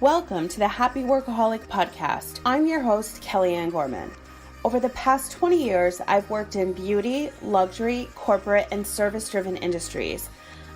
Welcome to the Happy Workaholic Podcast. I'm your host, Kellyanne Gorman. Over the past 20 years, I've worked in beauty, luxury, corporate, and service-driven industries.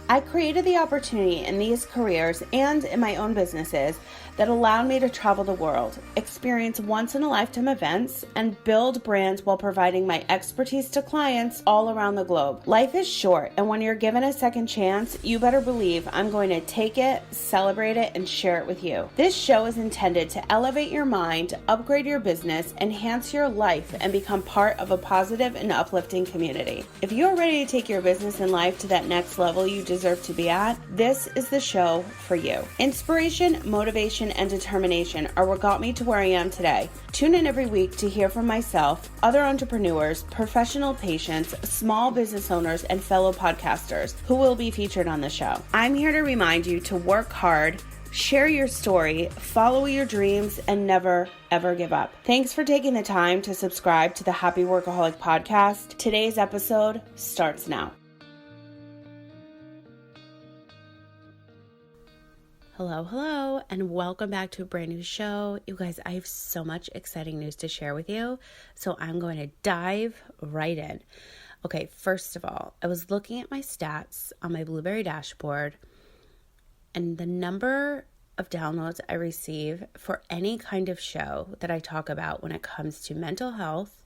I created the opportunity in these careers and in my own businesses that allowed me to travel the world, experience once-in-a-lifetime events, and build brands while providing my expertise to clients all around the globe. Life is short, and when you're given a second chance, you better believe I'm going to take it, celebrate it, and share it with you. This show is intended to elevate your mind, upgrade your business, enhance your life, and become part of a positive and uplifting community. If you're ready to take your business and life to that next level you deserve to be at, this is the show for you. Inspiration, motivation, and determination are what got me to where I am today. Tune in every week to hear from myself, other entrepreneurs, professional patients, small business owners, and fellow podcasters who will be featured on the show. I'm here to remind you to work hard, share your story, follow your dreams, and never, ever give up. Thanks for taking the time to subscribe to the Happy Workaholic Podcast. Today's episode starts now. Hello, and welcome back to a brand new show. You guys, I have so much exciting news to share with you, so I'm going to dive right in. Okay, first of all, I was looking at my stats on my Blueberry dashboard, and the number of downloads I receive for any kind of show that I talk about when it comes to mental health,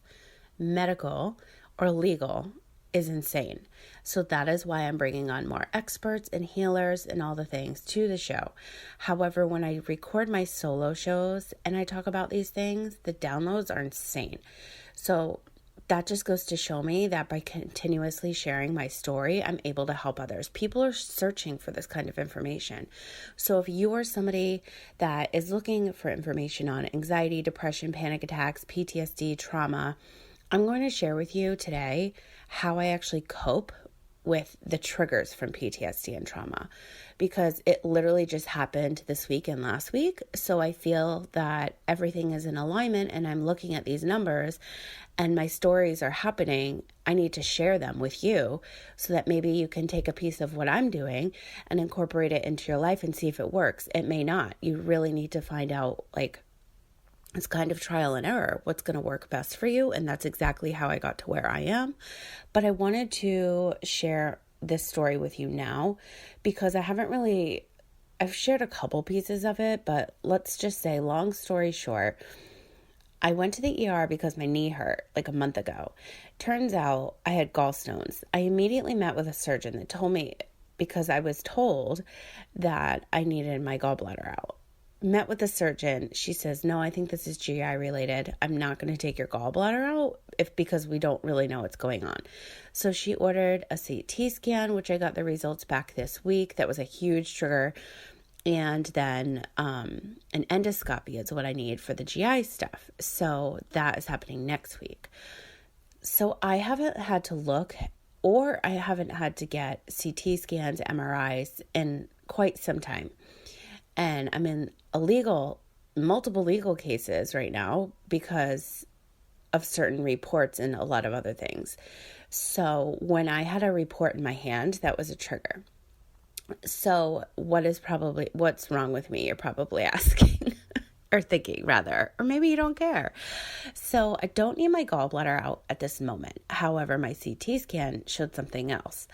medical, or legal is insane. So that is why I'm bringing on more experts and healers and all the things to the show. However, when I record my solo shows and I talk about these things, the downloads are insane. So that just goes to show me that by continuously sharing my story, I'm able to help others. People are searching for this kind of information. So if you are somebody that is looking for information on anxiety, depression, panic attacks, PTSD, trauma, I'm going to share with you today how I actually cope with the triggers from PTSD and trauma, because it literally just happened this week and last week. So I feel that everything is in alignment and I'm looking at these numbers and my stories are happening. I need to share them with you so that maybe you can take a piece of what I'm doing and incorporate it into your life and see if it works. It may not. You really need to find out, it's kind of trial and error, what's going to work best for you. And that's exactly how I got to where I am. But I wanted to share this story with you now because I've shared a couple pieces of it, but let's just say, long story short, I went to the ER because my knee hurt like a month ago. Turns out I had gallstones. I immediately met with a surgeon that told me, because I was told that I needed my gallbladder out. Met with the surgeon. She says, no, I think this is GI related. I'm not going to take your gallbladder out because we don't really know what's going on. So she ordered a CT scan, which I got the results back this week. That was a huge trigger. And then an endoscopy is what I need for the GI stuff. So that is happening next week. So I haven't had to look, or I haven't had to get CT scans, MRIs in quite some time. And I'm in multiple legal cases right now because of certain reports and a lot of other things. So when I had a report in my hand, that was a trigger. So what's wrong with me? You're probably asking or thinking rather, or maybe you don't care. So I don't need my gallbladder out at this moment. However, my CT scan showed something else,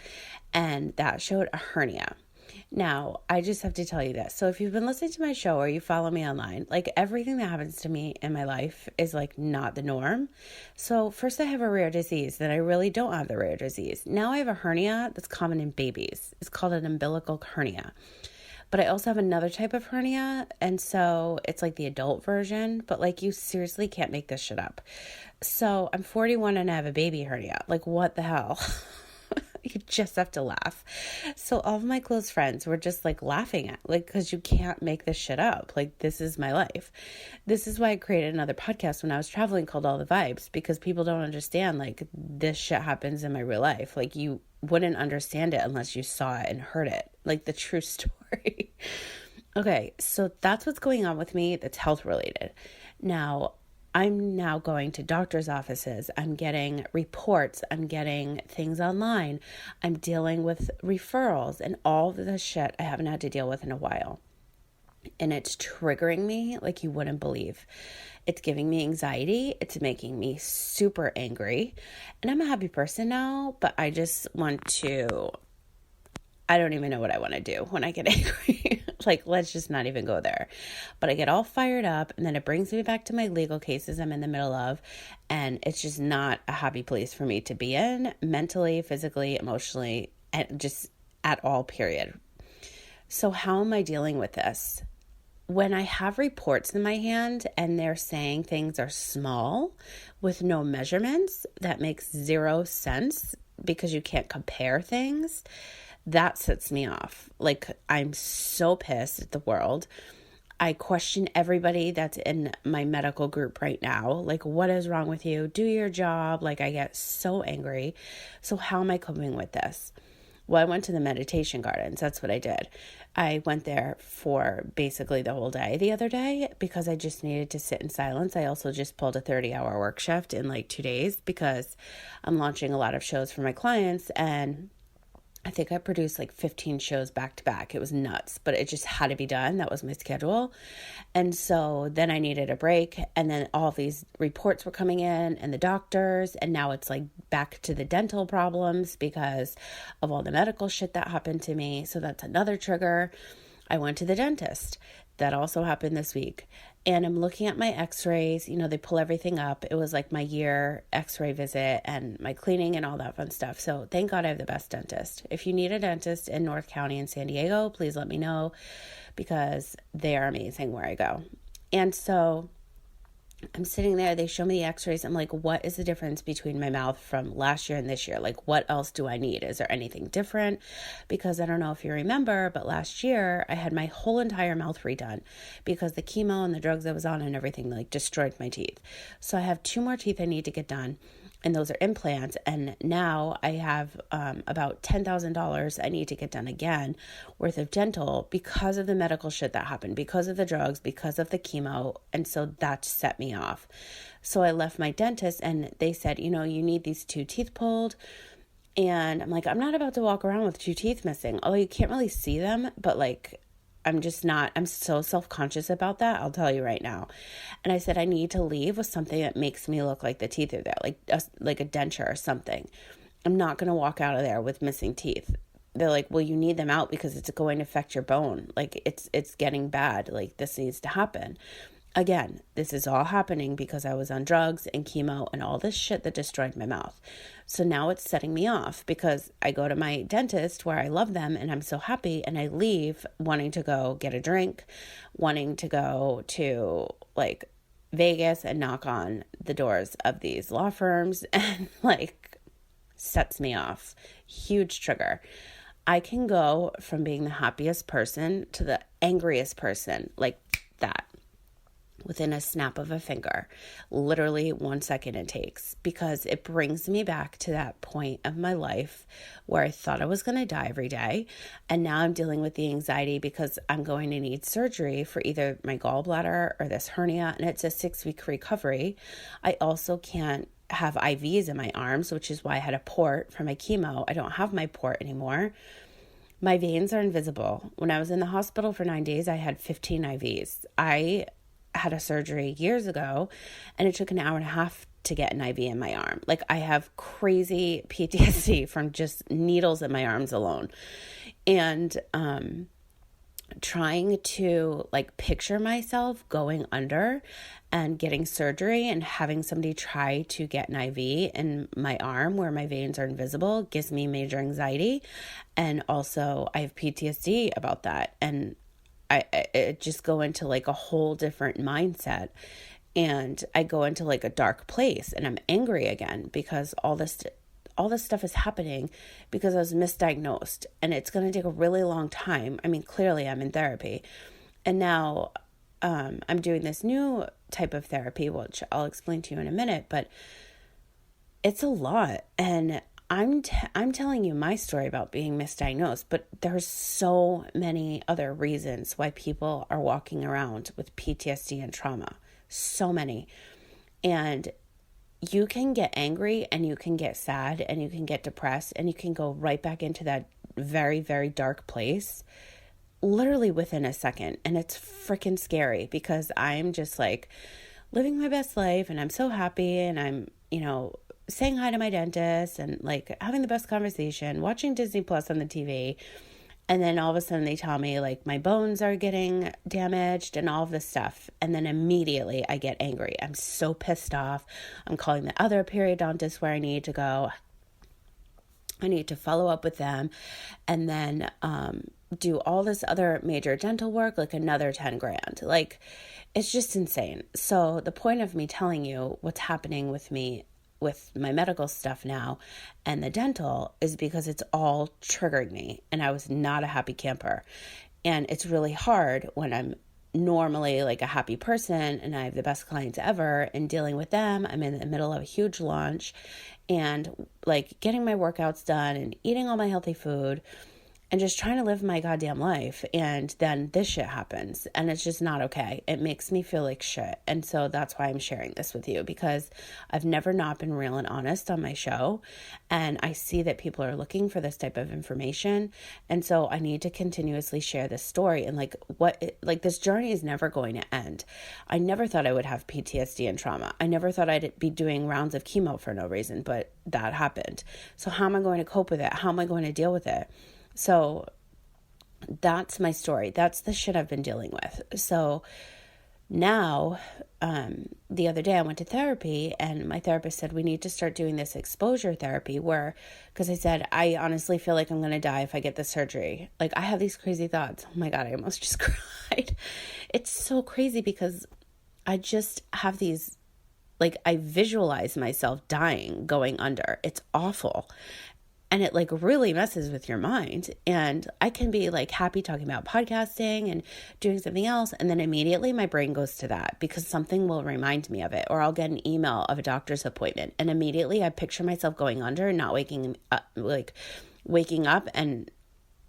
and that showed a hernia. Now, I just have to tell you this. So if you've been listening to my show or you follow me online, everything that happens to me in my life is not the norm. So first I have a rare disease, then I really don't have the rare disease. Now I have a hernia that's common in babies. It's called an umbilical hernia. But I also have another type of hernia, and so it's the adult version, but you seriously can't make this shit up. So I'm 41 and I have a baby hernia. What the hell? You just have to laugh. So all of my close friends were just laughing at, because you can't make this shit up. This is my life. This is why I created another podcast when I was traveling called All the Vibes, because people don't understand, this shit happens in my real life. You wouldn't understand it unless you saw it and heard it, the true story. Okay, so that's what's going on with me that's health related. Now, I'm now going to doctor's offices. I'm getting reports. I'm getting things online. I'm dealing with referrals and all the shit I haven't had to deal with in a while. and it's triggering me like you wouldn't believe. It's giving me anxiety. It's making me super angry. And I'm a happy person now, but I just want to, I don't even know what I want to do when I get angry. Like, let's just not even go there. But I get all fired up, and then it brings me back to my legal cases I'm in the middle of. And it's just not a happy place for me to be in, mentally, physically, emotionally, and just at all, period. So how am I dealing with this? When I have reports in my hand and they're saying things are small with no measurements, that makes zero sense because you can't compare things. That sets me off. Like, I'm so pissed at the world. I question everybody that's in my medical group right now. Like, what is wrong with you? Do your job. Like, I get so angry. So how am I coping with this? Well, I went to the meditation gardens. That's what I did. I went there for basically the whole day the other day because I just needed to sit in silence. I also just pulled a 30-hour work shift in like 2 days because I'm launching a lot of shows for my clients, and I think I produced like 15 shows back to back. It was nuts, but it just had to be done. That was my schedule. And so then I needed a break, and then all these reports were coming in and the doctors, and now it's like back to the dental problems because of all the medical shit that happened to me. So that's another trigger. I went to the dentist. That also happened this week. And I'm looking at my x-rays. You know, they pull everything up. It was like my year x-ray visit and my cleaning and all that fun stuff. So thank God I have the best dentist. If you need a dentist in North County in San Diego, please let me know because they are amazing where I go. And so I'm sitting there, they show me the x-rays. I'm like, what is the difference between my mouth from last year and this year? Like, what else do I need? Is there anything different? Because I don't know if you remember, but last year I had my whole entire mouth redone because the chemo and the drugs I was on and everything like destroyed my teeth. So I have 2 more teeth I need to get done, and those are implants. And now I have about $10,000 I need to get done again worth of dental because of the medical shit that happened, because of the drugs, because of the chemo. And so that set me off. So I left my dentist and they said, you know, you need these 2 teeth pulled. And I'm like, I'm not about to walk around with 2 teeth missing. Although you can't really see them, but like, I'm so self-conscious about that. I'll tell you right now. And I said, I need to leave with something that makes me look like the teeth are there, like a denture or something. I'm not going to walk out of there with missing teeth. They're like, well, you need them out because it's going to affect your bone. Like it's getting bad. Like this needs to happen. Again, this is all happening because I was on drugs and chemo and all this shit that destroyed my mouth. So now it's setting me off because I go to my dentist where I love them and I'm so happy, and I leave wanting to go get a drink, wanting to go to like Vegas and knock on the doors of these law firms, and like sets me off. Huge trigger. I can go from being the happiest person to the angriest person like that within a snap of a finger. Literally 1 second it takes, because it brings me back to that point of my life where I thought I was going to die every day. And now I'm dealing with the anxiety because I'm going to need surgery for either my gallbladder or this hernia, and it's a 6-week recovery. I also can't have IVs in my arms, which is why I had a port for my chemo. I don't have my port anymore. My veins are invisible. When I was in the hospital for 9 days, I had 15 IVs. I had a surgery years ago and it took an hour and a half to get an IV in my arm. Like, I have crazy PTSD from just needles in my arms alone. And trying to like picture myself going under and getting surgery and having somebody try to get an IV in my arm where my veins are invisible gives me major anxiety. And also I have PTSD about that. And I just go into like a whole different mindset, and I go into like a dark place, and I'm angry again because all this stuff is happening because I was misdiagnosed, and it's going to take a really long time. I mean, clearly I'm in therapy, and now I'm doing this new type of therapy, which I'll explain to you in a minute, but it's a lot. And I'm telling you my story about being misdiagnosed, but there's so many other reasons why people are walking around with PTSD and trauma. So many. And you can get angry and you can get sad and you can get depressed and you can go right back into that very, very dark place literally within a second. And it's freaking scary because I'm just like living my best life and I'm so happy and I'm, saying hi to my dentist and like having the best conversation, watching Disney Plus on the TV. And then all of a sudden they tell me like my bones are getting damaged and all of this stuff. And then immediately I get angry. I'm so pissed off. I'm calling the other periodontist where I need to go. I need to follow up with them and then do all this other major dental work, like another 10 grand. Like, it's just insane. So the point of me telling you what's happening with me with my medical stuff now and the dental is because it's all triggering me and I was not a happy camper. And it's really hard when I'm normally like a happy person and I have the best clients ever and dealing with them. I'm in the middle of a huge launch and like getting my workouts done and eating all my healthy food and just trying to live my goddamn life. And then this shit happens and it's just not okay. It makes me feel like shit. And so that's why I'm sharing this with you because I've never not been real and honest on my show. And I see that people are looking for this type of information. And so I need to continuously share this story and this journey is never going to end. I never thought I would have PTSD and trauma. I never thought I'd be doing rounds of chemo for no reason, but that happened. So how am I going to cope with it? How am I going to deal with it? So that's my story. That's the shit I've been dealing with. So now, the other day I went to therapy and my therapist said, we need to start doing this exposure therapy because I said, I honestly feel like I'm going to die if I get this surgery. Like I have these crazy thoughts. Oh my God, I almost just cried. It's so crazy because I just have these, like I visualize myself dying, going under. It's awful. And it like really messes with your mind. And I can be like happy talking about podcasting and doing something else. And then immediately my brain goes to that because something will remind me of it. Or I'll get an email of a doctor's appointment. And immediately I picture myself going under and not waking up and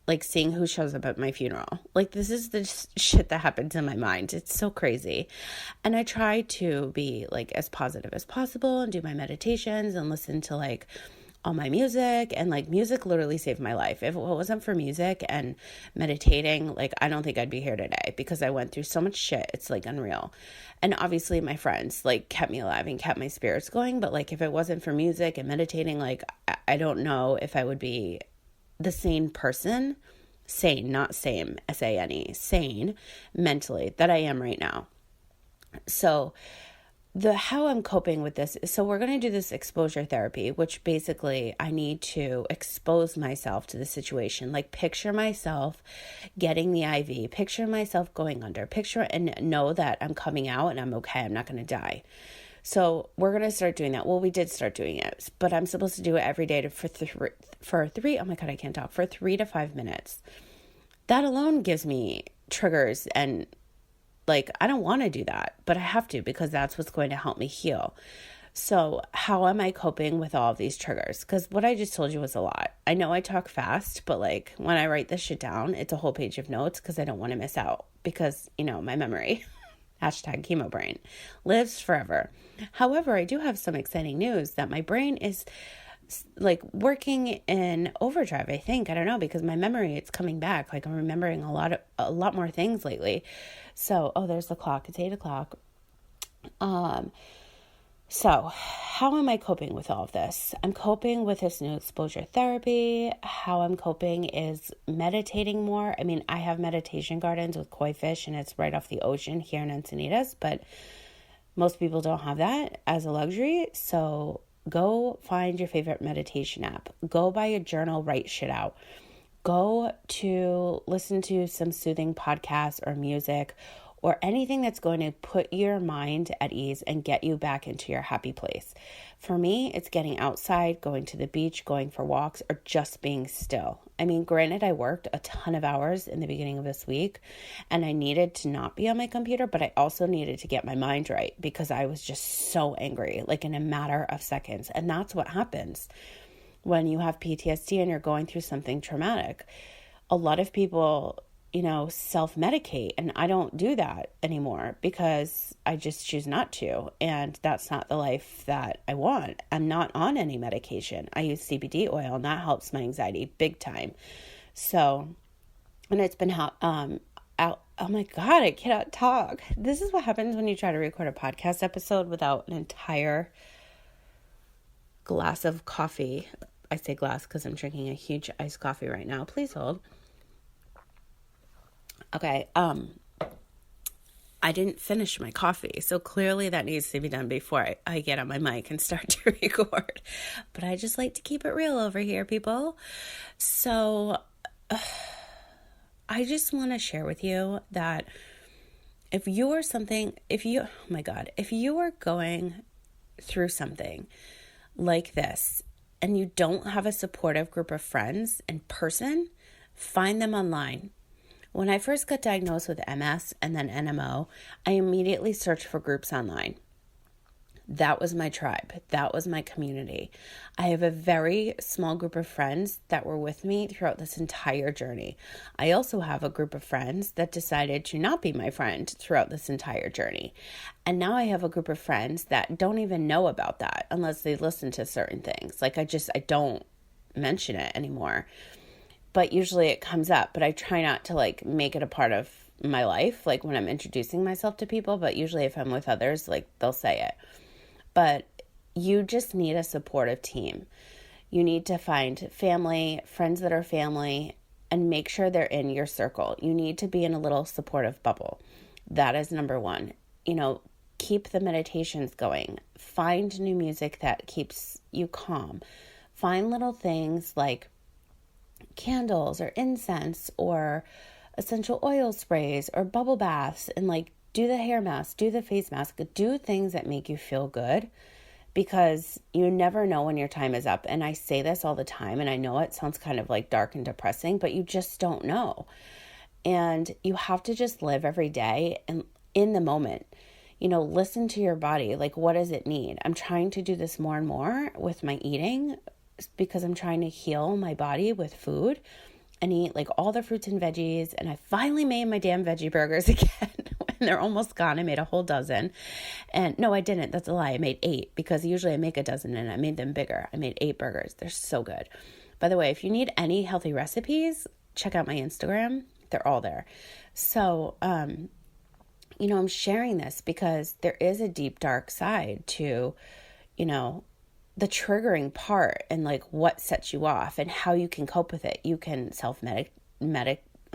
like seeing who shows up at my funeral. Like this is the shit that happens in my mind. It's so crazy. And I try to be like as positive as possible and do my meditations and listen to like all my music, and like music literally saved my life. If it wasn't for music and meditating, like I don't think I'd be here today because I went through so much shit. It's like unreal. And obviously my friends like kept me alive and kept my spirits going. But like if it wasn't for music and meditating, like I don't know if I would be the sane person, sane, not same, S-A-N-E, sane mentally that I am right now. So how I'm coping with this is, so we're going to do this exposure therapy, which basically I need to expose myself to the situation. Like picture myself getting the IV, picture myself going under, picture and know that I'm coming out and I'm okay. I'm not going to die. So we're going to start doing that. Well, we did start doing it, but I'm supposed to do it every day for 3 to 5 minutes. That alone gives me triggers and like, I don't want to do that, but I have to because that's what's going to help me heal. So how am I coping with all of these triggers? Because what I just told you was a lot. I know I talk fast, but like when I write this shit down, it's a whole page of notes because I don't want to miss out because, my memory, hashtag chemo brain, lives forever. However, I do have some exciting news that my brain is like working in overdrive, I think. I don't know, because my memory, it's coming back. Like I'm remembering a lot more things lately. So, there's the clock. It's 8:00. So how am I coping with all of this? I'm coping with this new exposure therapy. How I'm coping is meditating more. I mean, I have meditation gardens with koi fish and it's right off the ocean here in Encinitas, but most people don't have that as a luxury. So go find your favorite meditation app. Go buy a journal, write shit out. Go to listen to some soothing podcasts or music or anything that's going to put your mind at ease and get you back into your happy place. For me, it's getting outside, going to the beach, going for walks, or just being still. I mean, granted, I worked a ton of hours in the beginning of this week and I needed to not be on my computer, but I also needed to get my mind right because I was just so angry, like in a matter of seconds. And that's what happens when you have PTSD and you're going through something traumatic. A lot of people self-medicate, and I don't do that anymore because I just choose not to, and that's not the life that I want. I'm not on any medication. I use CBD oil, and that helps my anxiety big time. So And it's been out. Oh my God, I cannot talk. This is what happens when you try to record a podcast episode without an entire glass of coffee. I say glass because I'm drinking a huge iced coffee right now. Please hold. Okay, I didn't finish my coffee, so clearly that needs to be done before I get on my mic and start to record. But I just like to keep it real over here, people. So I just want to share with you that if you are going through something like this and you don't have a supportive group of friends in person, find them online. When I first got diagnosed with MS and then NMO, I immediately searched for groups online. That was my tribe. That was my community. I have a very small group of friends that were with me throughout this entire journey. I also have a group of friends that decided to not be my friend throughout this entire journey. And now I have a group of friends that don't even know about that unless they listen to certain things. Like I don't mention it anymore. But usually it comes up, but I try not to make it a part of my life, like when I'm introducing myself to people, but usually if I'm with others, they'll say it. But you just need a supportive team. You need to find family, friends that are family, and make sure they're in your circle. You need to be in a little supportive bubble. That is number one. Keep the meditations going. Find new music that keeps you calm. Find little things like candles or incense or essential oil sprays or bubble baths, and do the hair mask, do the face mask, do things that make you feel good, because you never know when your time is up. And I say this all the time, and I know it sounds kind of dark and depressing, but you just don't know. And you have to just live every day and in the moment, listen to your body. What does it need? I'm trying to do this more and more with my eating, because I'm trying to heal my body with food and eat all the fruits and veggies. And I finally made my damn veggie burgers again. And they're almost gone. I made a whole dozen. And no, I didn't. That's a lie. I made 8, because usually I make a dozen and I made them bigger. I made 8 burgers. They're so good. By the way, if you need any healthy recipes, check out my Instagram. They're all there. So, I'm sharing this because there is a deep, dark side to, the triggering part and what sets you off and how you can cope with it. You can oh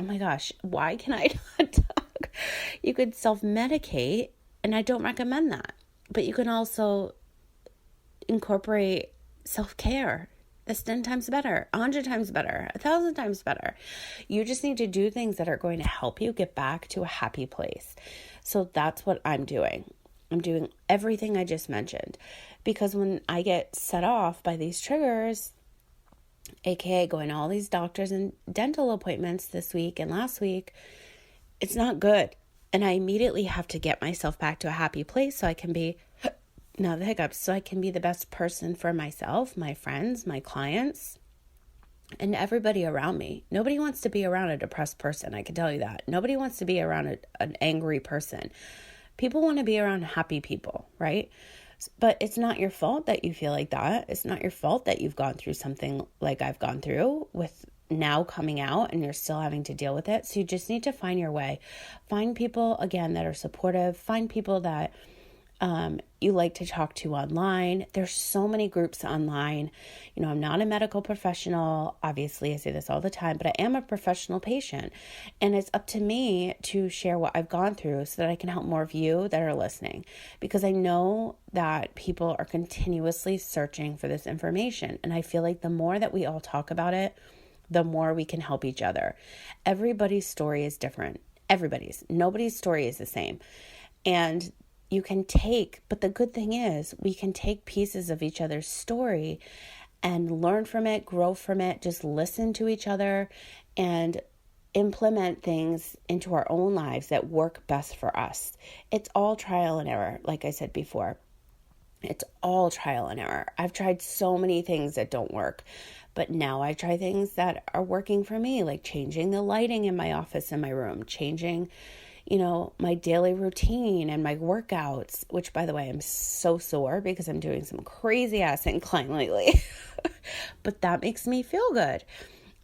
my gosh, why can I not talk? You could self-medicate, and I don't recommend that. But you can also incorporate self-care. That's 10 times better, 100 times better, 1,000 times better. You just need to do things that are going to help you get back to a happy place. So that's what I'm doing. I'm doing everything I just mentioned, because when I get set off by these triggers, aka going to all these doctors and dental appointments this week and last week, it's not good. And I immediately have to get myself back to a happy place so I can be, now the hiccups, so I can be the best person for myself, my friends, my clients, and everybody around me. Nobody wants to be around a depressed person, I can tell you that. Nobody wants to be around an angry person. People want to be around happy people, right? But it's not your fault that you feel like that. It's not your fault that you've gone through something like I've gone through with now coming out and you're still having to deal with it. So you just need to find your way. Find people, again, that are supportive. Find people that you like to talk to online. There's so many groups online. I'm not a medical professional. Obviously, I say this all the time, but I am a professional patient. And it's up to me to share what I've gone through so that I can help more of you that are listening. Because I know that people are continuously searching for this information. And I feel like the more that we all talk about it, the more we can help each other. Everybody's story is different. Nobody's story is the same. And but the good thing is we can take pieces of each other's story and learn from it, grow from it, just listen to each other and implement things into our own lives that work best for us. It's all trial and error, like I said before. It's all trial and error. I've tried so many things that don't work, but now I try things that are working for me, like changing the lighting in my office and my room, changing my daily routine and my workouts, which by the way, I'm so sore because I'm doing some crazy ass incline lately, but that makes me feel good.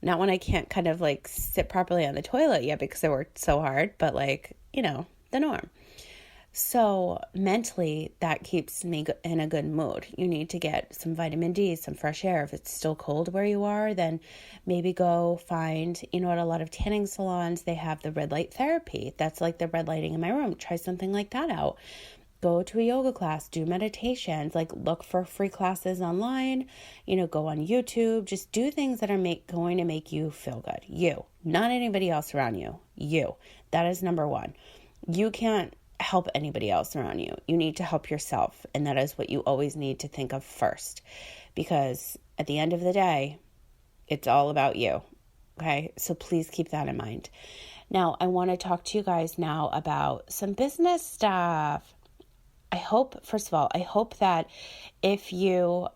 Not when I can't kind of like sit properly on the toilet yet because I worked so hard, but like, the norm. So mentally, that keeps me in a good mood. You need to get some vitamin D, some fresh air. If it's still cold where you are, then maybe go find, at a lot of tanning salons, they have the red light therapy. That's like the red lighting in my room. Try something like that out. Go to a yoga class, do meditations, like look for free classes online, go on YouTube, just do things that are going to make you feel good. You, not anybody else around you. You. That is number one. You can't help anybody else around you. You need to help yourself. And that is what you always need to think of first, because at the end of the day, it's all about you. Okay. So please keep that in mind. Now, I want to talk to you guys now about some business stuff. First of all, I hope that if you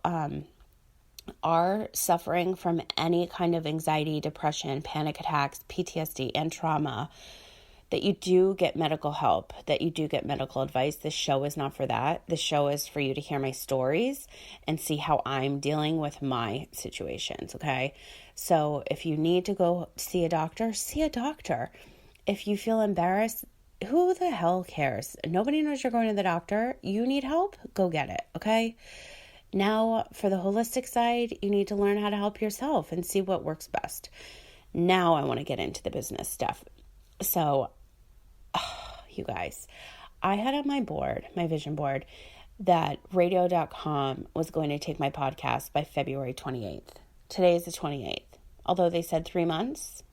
are suffering from any kind of anxiety, depression, panic attacks, PTSD, and trauma, that you do get medical help, that you do get medical advice. This show is not for that. This show is for you to hear my stories and see how I'm dealing with my situations, okay? So if you need to go see a doctor, see a doctor. If you feel embarrassed, who the hell cares? Nobody knows you're going to the doctor. You need help? Go get it, okay? Now, for the holistic side, you need to learn how to help yourself and see what works best. Now I want to get into the business stuff. So, you guys, I had on my vision board, that radio.com was going to take my podcast by February 28th. Today is the 28th. Although they said 3 months,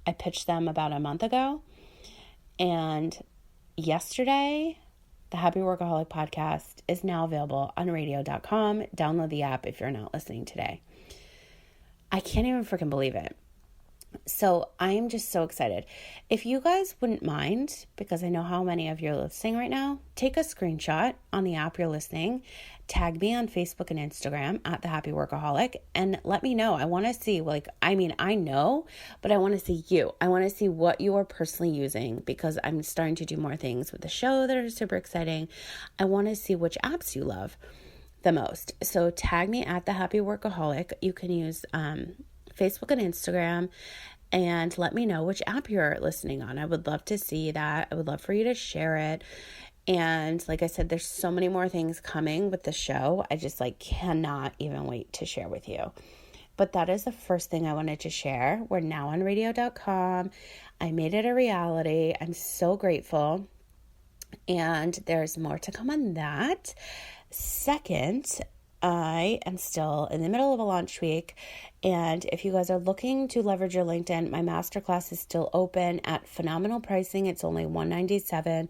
I pitched them about a month ago. And yesterday, the Happy Workaholic podcast is now available on radio.com. Download the app if you're not listening today. I can't even freaking believe it. So I'm just so excited. If you guys wouldn't mind, because I know how many of you are listening right now, take a screenshot on the app you're listening, tag me on Facebook and Instagram at the Happy Workaholic, and let me know. I want to see, I know, but I want to see you. I want to see what you are personally using, because I'm starting to do more things with the show that are super exciting. I want to see which apps you love the most. So tag me at the Happy Workaholic. You can use Facebook and Instagram, and let me know which app you're listening on. I would love to see that. I would love for you to share it. And like I said, there's so many more things coming with the show. I just cannot even wait to share with you. But that is the first thing I wanted to share. We're now on radio.com. I made it a reality. I'm so grateful. And there's more to come on that. Second, I am still in the middle of a launch week, and if you guys are looking to leverage your LinkedIn, my masterclass is still open at phenomenal pricing. It's only $197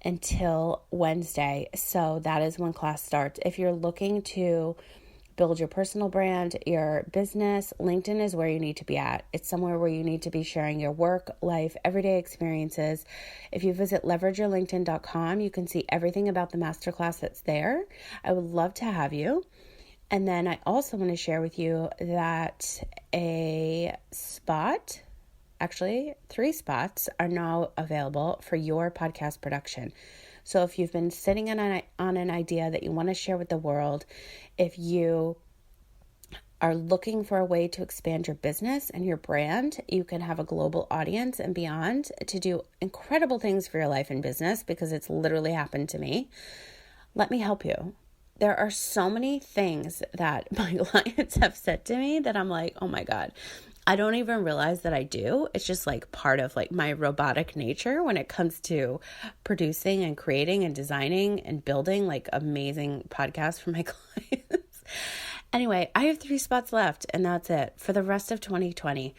until Wednesday, so that is when class starts. If you're looking to build your personal brand, your business, LinkedIn is where you need to be at. It's somewhere where you need to be sharing your work, life, everyday experiences. If you visit leverageyourlinkedin.com, you can see everything about the masterclass that's there. I would love to have you. And then I also want to share with you that actually 3 spots are now available for your podcast production. So if you've been sitting on an idea that you want to share with the world, if you are looking for a way to expand your business and your brand, you can have a global audience and beyond to do incredible things for your life and business, because it's literally happened to me. Let me help you. There are so many things that my clients have said to me that I'm like, oh my God, I don't even realize that I do. It's just part of my robotic nature when it comes to producing and creating and designing and building amazing podcasts for my clients. Anyway, I have 3 spots left, and that's it for the rest of 2020.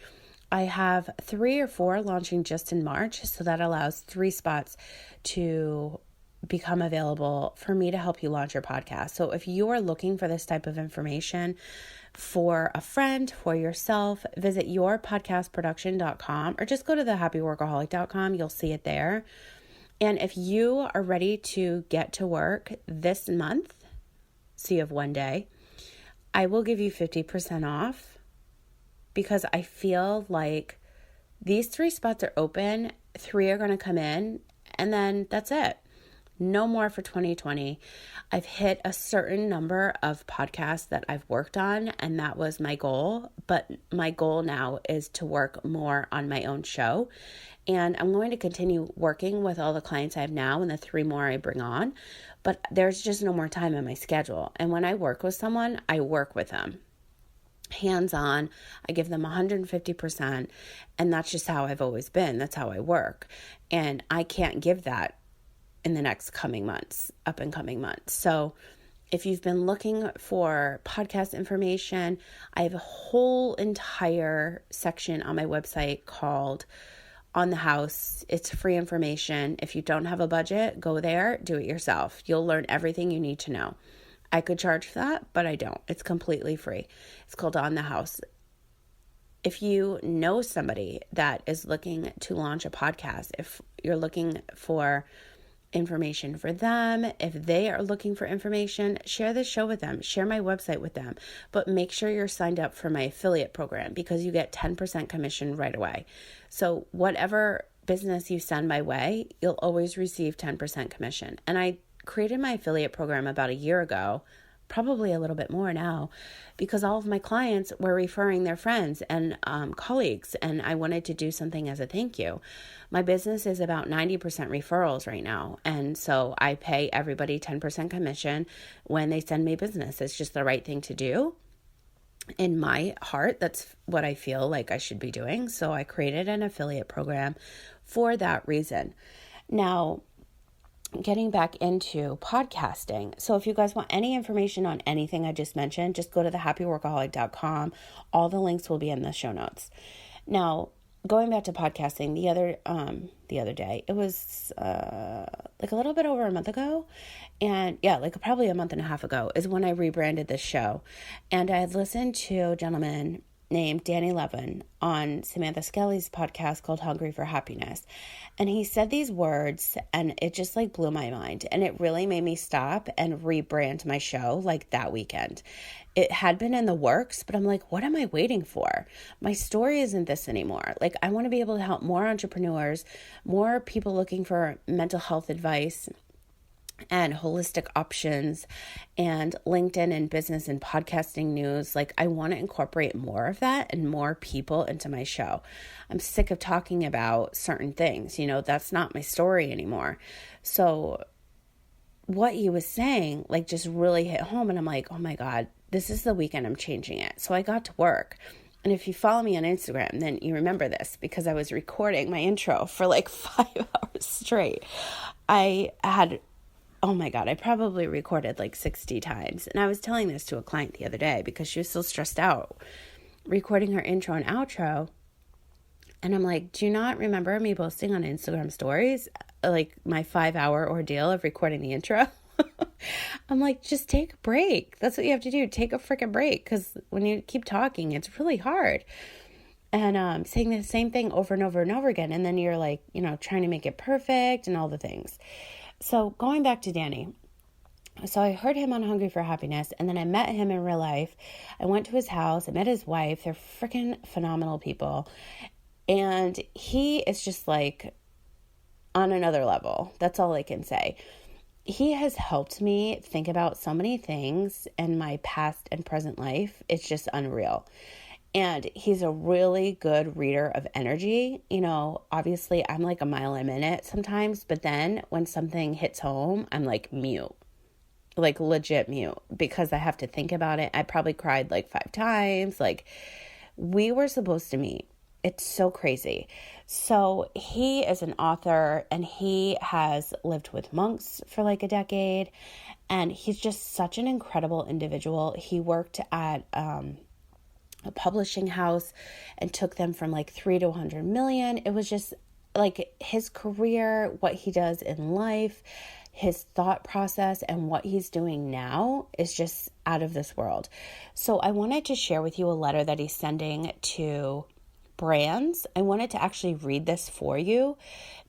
I have 3 or 4 launching just in March, so that allows 3 spots to become available for me to help you launch your podcast. So if you are looking for this type of information for a friend, for yourself, visit yourpodcastproduction.com or just go to thehappyworkaholic.com. You'll see it there. And if you are ready to get to work this month, so you have one day, I will give you 50% off, because I feel like these 3 spots are open, 3 are going to come in, and then that's it. No more for 2020. I've hit a certain number of podcasts that I've worked on, and that was my goal. But my goal now is to work more on my own show. And I'm going to continue working with all the clients I have now and the 3 more I bring on. But there's just no more time in my schedule. And when I work with someone, I work with them hands-on. I give them 150%. And that's just how I've always been. That's how I work. And I can't give that in the next coming months, up and coming months. So if you've been looking for podcast information, I have a whole entire section on my website called On the House. It's free information. If you don't have a budget, go there, do it yourself. You'll learn everything you need to know. I could charge for that, but I don't. It's completely free. It's called On the House. If you know somebody that is looking to launch a podcast, if you're looking for information for them, if they are looking for information, share this show with them, share my website with them, but make sure you're signed up for my affiliate program because you get 10% commission right away. So whatever business you send my way, you'll always receive 10% commission. And I created my affiliate program about a year ago, probably a little bit more now, because all of my clients were referring their friends and colleagues, and I wanted to do something as a thank you. My business is about 90% referrals right now, and so I pay everybody 10% commission when they send me business. It's just the right thing to do. In my heart, that's what I feel like I should be doing, so I created an affiliate program for that reason. Now, getting back into podcasting. So if you guys want any information on anything I just mentioned, just go to thehappyworkaholic.com. All the links will be in the show notes. Now, going back to podcasting, the other day, it was like a little bit over a month ago. And yeah, like probably a month and a half ago is when I rebranded this show. And I had listened to a gentleman named Danny Levin on Samantha Skelly's podcast called Hungry for Happiness. And he said these words and it just like blew my mind. And it really made me stop and rebrand my show like that weekend. It had been in the works, but I'm like, what am I waiting for? My story isn't this anymore. Like I want to be able to help more entrepreneurs, more people looking for mental health advice and holistic options and LinkedIn and business and podcasting news. Like I want to incorporate more of that and more people into my show. I'm sick of talking about certain things. That's not my story anymore. So what he was saying, like just really hit home. And I'm like, oh my God, this is the weekend I'm changing it. So I got to work. And if you follow me on Instagram, then you remember this because I was recording my intro for like 5 hours straight. Oh my God, I probably recorded like 60 times. And I was telling this to a client the other day because she was so stressed out recording her intro and outro. And I'm like, do you not remember me posting on Instagram stories, like my 5-hour ordeal of recording the intro? I'm like, just take a break. That's what you have to do. Take a freaking break. Because when you keep talking, it's really hard. And saying the same thing over and over and over again. And then you're like, trying to make it perfect and all the things. So going back to Danny, so I heard him on Hungry for Happiness, and then I met him in real life. I went to his house. I met his wife. They're freaking phenomenal people. And he is just like on another level. That's all I can say. He has helped me think about so many things in my past and present life. It's just unreal. And he's a really good reader of energy. Obviously I'm like a mile a minute sometimes, but then when something hits home, I'm like mute, like legit mute because I have to think about it. I probably cried like 5 times. Like we were supposed to meet. It's so crazy. So he is an author and he has lived with monks for like a decade. And he's just such an incredible individual. He worked at, a publishing house and took them from like 3 to 100 million. It was just like his career, what he does in life, his thought process and what he's doing now is just out of this world. So I wanted to share with you a letter that he's sending to brands. I wanted to actually read this for you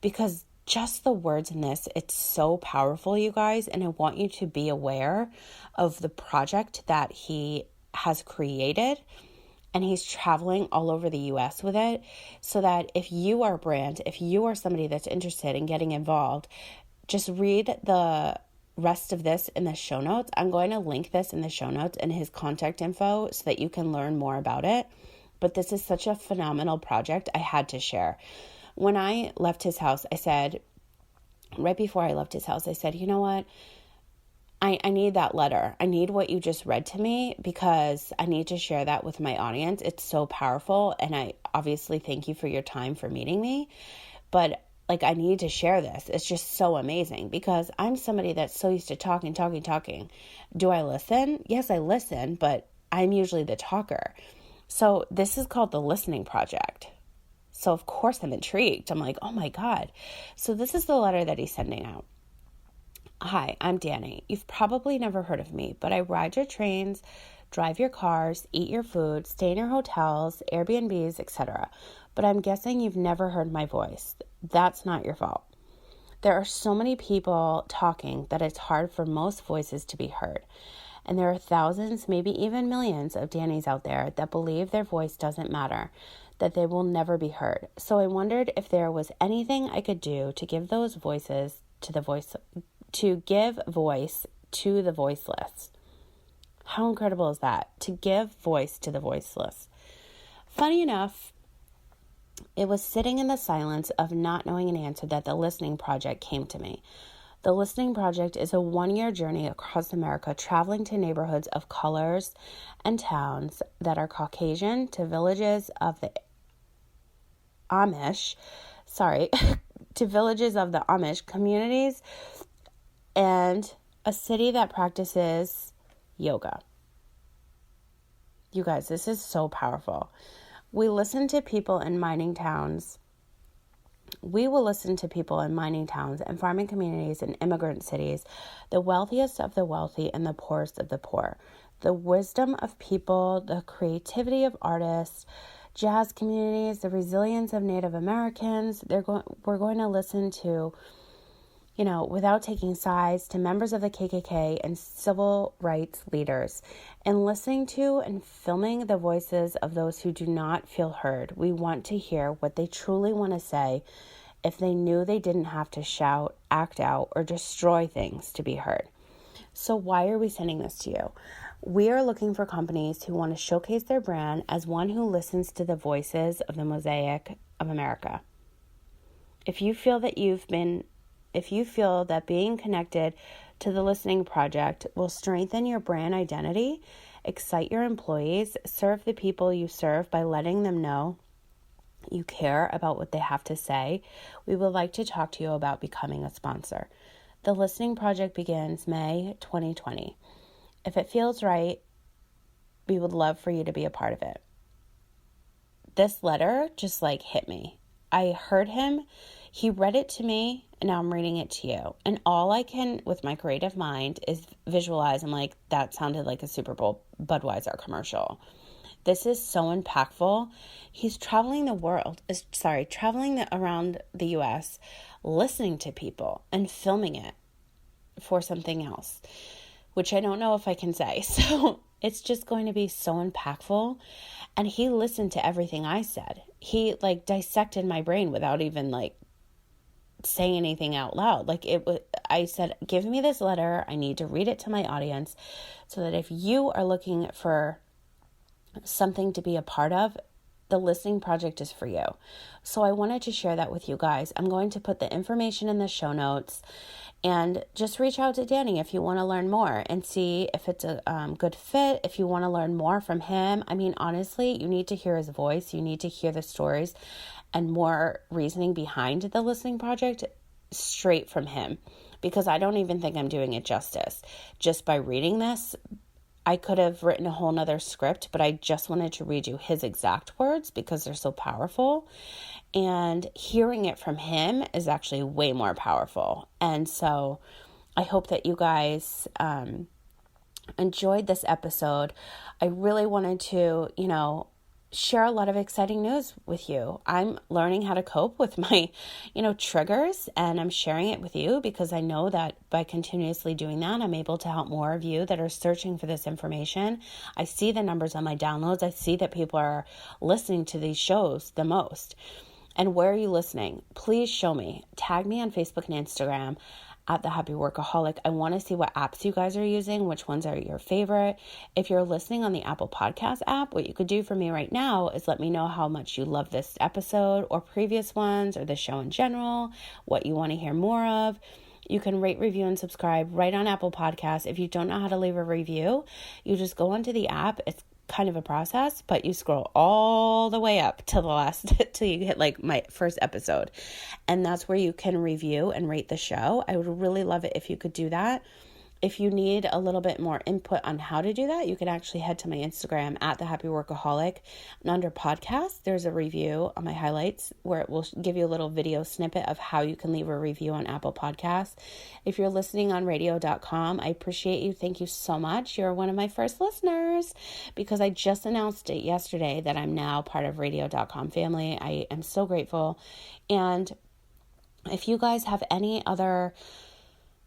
because just the words in this, it's so powerful, you guys. And I want you to be aware of the project that he has created. And he's traveling all over the US with it so that if you are a brand, if you are somebody that's interested in getting involved, just read the rest of this in the show notes. I'm going to link this in the show notes and his contact info so that you can learn more about it. But this is such a phenomenal project. I had to share. When I left his house, I said, right before I left his house, I said, you know what? I need that letter. I need what you just read to me because I need to share that with my audience. It's so powerful. And I obviously thank you for your time for meeting me. But like, I need to share this. It's just so amazing because I'm somebody that's so used to talking. Do I listen? Yes, I listen, but I'm usually the talker. So this is called the listening project. So of course I'm intrigued. I'm like, oh my God. So this is the letter that he's sending out. Hi, I'm Danny. You've probably never heard of me, but I ride your trains, drive your cars, eat your food, stay in your hotels, Airbnbs, etc. But I'm guessing you've never heard my voice. That's not your fault. There are so many people talking that it's hard for most voices to be heard. And there are thousands, maybe even millions of Dannys out there that believe their voice doesn't matter, that they will never be heard. So I wondered if there was anything I could do to give those voices to give voice to the voiceless. How incredible is that? To give voice to the voiceless. Funny enough, it was sitting in the silence of not knowing an answer that the Listening Project came to me. The Listening Project is a 1-year journey across America, traveling to neighborhoods of colors and towns that are Caucasian, to villages of the Amish, to villages of the Amish communities, and a city that practices yoga. You guys, this is so powerful. We listen to people in mining towns. We will listen to people in mining towns and farming communities and immigrant cities, the wealthiest of the wealthy and the poorest of the poor. The wisdom of people, the creativity of artists, jazz communities, the resilience of Native Americans. We're going to listen to, without taking sides, to members of the KKK and civil rights leaders, and listening to and filming the voices of those who do not feel heard. We want to hear what they truly want to say if they knew they didn't have to shout, act out, or destroy things to be heard. So why are we sending this to you? We are looking for companies who want to showcase their brand as one who listens to the voices of the mosaic of America. If you feel that being connected to the Listening Project will strengthen your brand identity, excite your employees, serve the people you serve by letting them know you care about what they have to say, we would like to talk to you about becoming a sponsor. The Listening Project begins May 2020. If it feels right, we would love for you to be a part of it. This letter just hit me. I heard him. He read it to me, and now I'm reading it to you. And all I can, with my creative mind, is visualize. I'm like, that sounded like a Super Bowl Budweiser commercial. This is so impactful. He's traveling around the U.S., listening to people and filming it for something else, which I don't know if I can say. So it's just going to be so impactful. And he listened to everything I said. He dissected my brain without even saying anything out loud. I said, give me this letter. I need to read it to my audience so that if you are looking for something to be a part of, the Listening Project is for you. So I wanted to share that with you guys. I'm going to put the information in the show notes, and just reach out to Danny if you want to learn more and see if it's a good fit, if you want to learn more from him. I mean, honestly, you need to hear his voice. You need to hear the stories and more reasoning behind the Listening Project straight from him, because I don't even think I'm doing it justice. Just by reading this, I could have written a whole nother script, but I just wanted to read you his exact words because they're so powerful. And hearing it from him is actually way more powerful. And so I hope that you guys enjoyed this episode. I really wanted to, share a lot of exciting news with you. I'm learning how to cope with my, triggers, and I'm sharing it with you because I know that by continuously doing that, I'm able to help more of you that are searching for this information. I see the numbers on my downloads. I see that people are listening to these shows the most. And where are you listening? Please show me. Tag me on Facebook and Instagram at the Happy Workaholic. I want to see what apps you guys are using, which ones are your favorite. If you're listening on the Apple Podcast app, what you could do for me right now is let me know how much you love this episode or previous ones or the show in general, what you want to hear more of. You can rate, review, and subscribe right on Apple Podcasts. If you don't know how to leave a review, you just go onto the app. It's kind of a process, but you scroll all the way up to the last till you hit like my first episode, and that's where you can review and rate the show. I would really love it if you could do that. If you need a little bit more input on how to do that, you can actually head to my Instagram at the Happy Workaholic, and under podcast, there's a review on my highlights where it will give you a little video snippet of how you can leave a review on Apple Podcasts. If you're listening on radio.com, I appreciate you. Thank you so much. You're one of my first listeners because I just announced it yesterday that I'm now part of radio.com family. I am so grateful. And if you guys have any other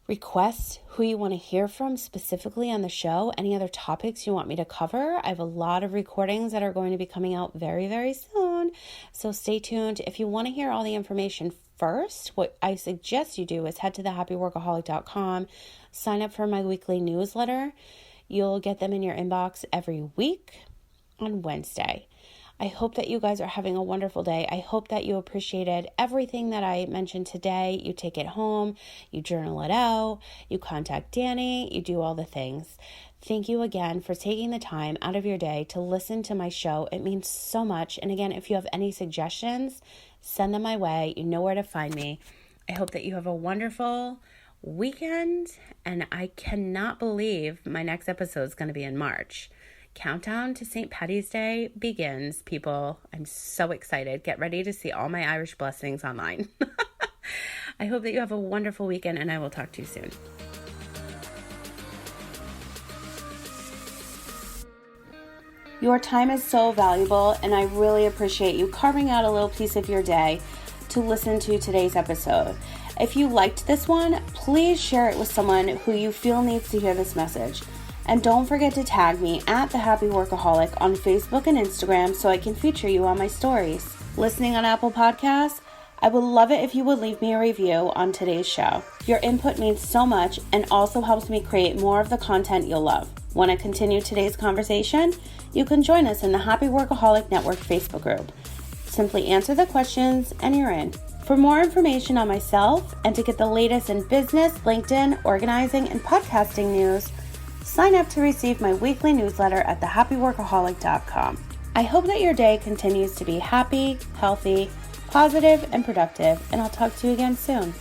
requests, who you want to hear from specifically on the show, any other topics you want me to cover, I have a lot of recordings that are going to be coming out very, very soon. So stay tuned. If you want to hear all the information first, what I suggest you do is head to thehappyworkaholic.com, sign up for my weekly newsletter. You'll get them in your inbox every week on Wednesday. I hope that you guys are having a wonderful day. I hope that you appreciated everything that I mentioned today. You take it home, you journal it out, you contact Danny, you do all the things. Thank you again for taking the time out of your day to listen to my show. It means so much. And again, if you have any suggestions, send them my way. You know where to find me. I hope that you have a wonderful weekend. And I cannot believe my next episode is going to be in March. Countdown to St. Patty's Day begins, people. I'm so excited. Get ready to see all my Irish blessings online. I hope that you have a wonderful weekend, and I will talk to you soon. Your time is so valuable, and I really appreciate you carving out a little piece of your day to listen to today's episode. If you liked this one, please share it with someone who you feel needs to hear this message. And don't forget to tag me at The Happy Workaholic on Facebook and Instagram so I can feature you on my stories. Listening on Apple Podcasts? I would love it if you would leave me a review on today's show. Your input means so much and also helps me create more of the content you'll love. Want to continue today's conversation? You can join us in the Happy Workaholic Network Facebook group. Simply answer the questions and you're in. For more information on myself and to get the latest in business, LinkedIn, organizing, and podcasting news, sign up to receive my weekly newsletter at thehappyworkaholic.com. I hope that your day continues to be happy, healthy, positive, and productive, and I'll talk to you again soon.